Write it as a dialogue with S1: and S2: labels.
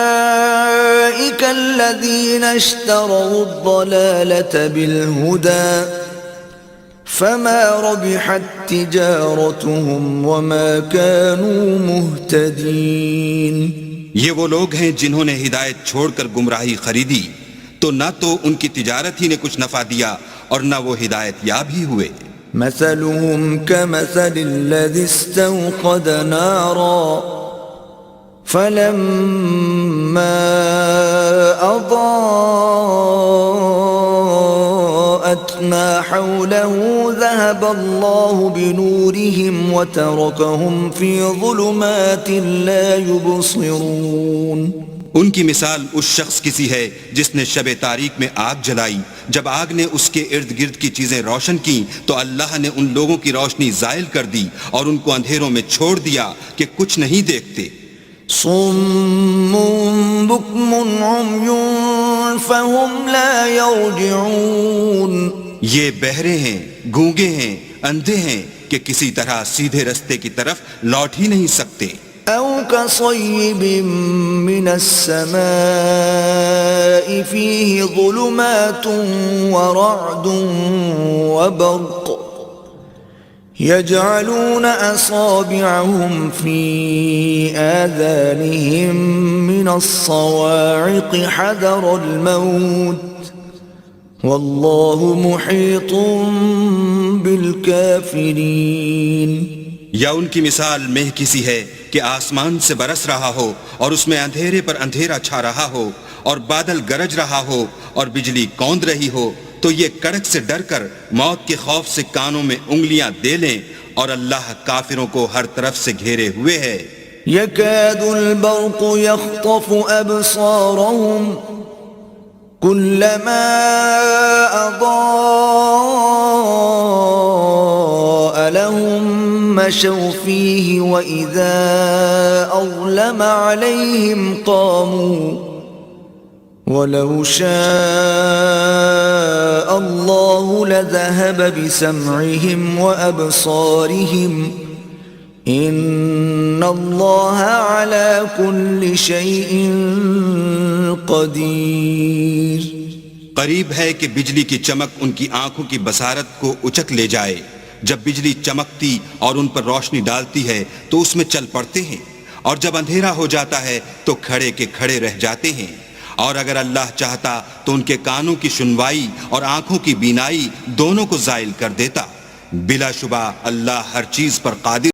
S1: أولئك الذين اشتروا الضلالة بالهدى فما ربحت تجارتهم وما كانوا مهتدين.
S2: یہ وہ لوگ ہیں جنہوں نے ہدایت چھوڑ کر گمراہی خریدی، تو نہ تو ان کی تجارت ہی نے کچھ نفع دیا اور نہ وہ ہدایت یاب ہی ہوئے.
S1: مثلهم كمثل الذي استوقد نارا فلما أضاءت ما حوله ذهب الله بنورهم وتركهم في ظلمات لا يبصرون.
S2: ان کی مثال اس شخص کی سی ہے جس نے شب تاریک میں آگ جلائی، جب آگ نے اس کے ارد گرد کی چیزیں روشن کی تو اللہ نے ان لوگوں کی روشنی زائل کر دی اور ان کو اندھیروں میں چھوڑ دیا کہ کچھ نہیں دیکھتے.
S1: صم بكم عمي فهم لا يرجعون.
S2: یہ بہرے ہیں، گونگے ہیں، اندھے ہیں کہ کسی طرح سیدھے رستے کی طرف لوٹ ہی نہیں سکتے.
S1: أو كصيب من السماء فيه ظلمات ورعد وبرق يجعلون أصابعهم في آذانهم من الصواعق حذر الموت والله محيط بالكافرين.
S2: یا ان کی مثال مہ کسی ہے کہ آسمان سے برس رہا ہو اور اس میں اندھیرے پر اندھیرا چھا رہا ہو اور بادل گرج رہا ہو اور بجلی کوند رہی ہو تو یہ کڑک سے ڈر کر موت کے خوف سے کانوں میں انگلیاں دے لیں، اور اللہ کافروں کو ہر طرف سے گھیرے ہوئے ہے.
S1: يكاد البرق يخطف أبصارهم كلما أضاء لهم مشوا فيه وإذا أظلم عليهم قاموا ولو شاء الله لذهب بسمعهم وأبصارهم إن الله على كل شيء قدير.
S2: قریب ہے کہ بجلی کی چمک ان کی آنکھوں کی بصارت کو اچک لے جائے. جب بجلی چمکتی اور ان پر روشنی ڈالتی ہے تو اس میں چل پڑتے ہیں، اور جب اندھیرا ہو جاتا ہے تو کھڑے کے کھڑے رہ جاتے ہیں. اور اگر اللہ چاہتا تو ان کے کانوں کی سنوائی اور آنکھوں کی بینائی دونوں کو زائل کر دیتا. بلا شبہ اللہ ہر چیز پر قادر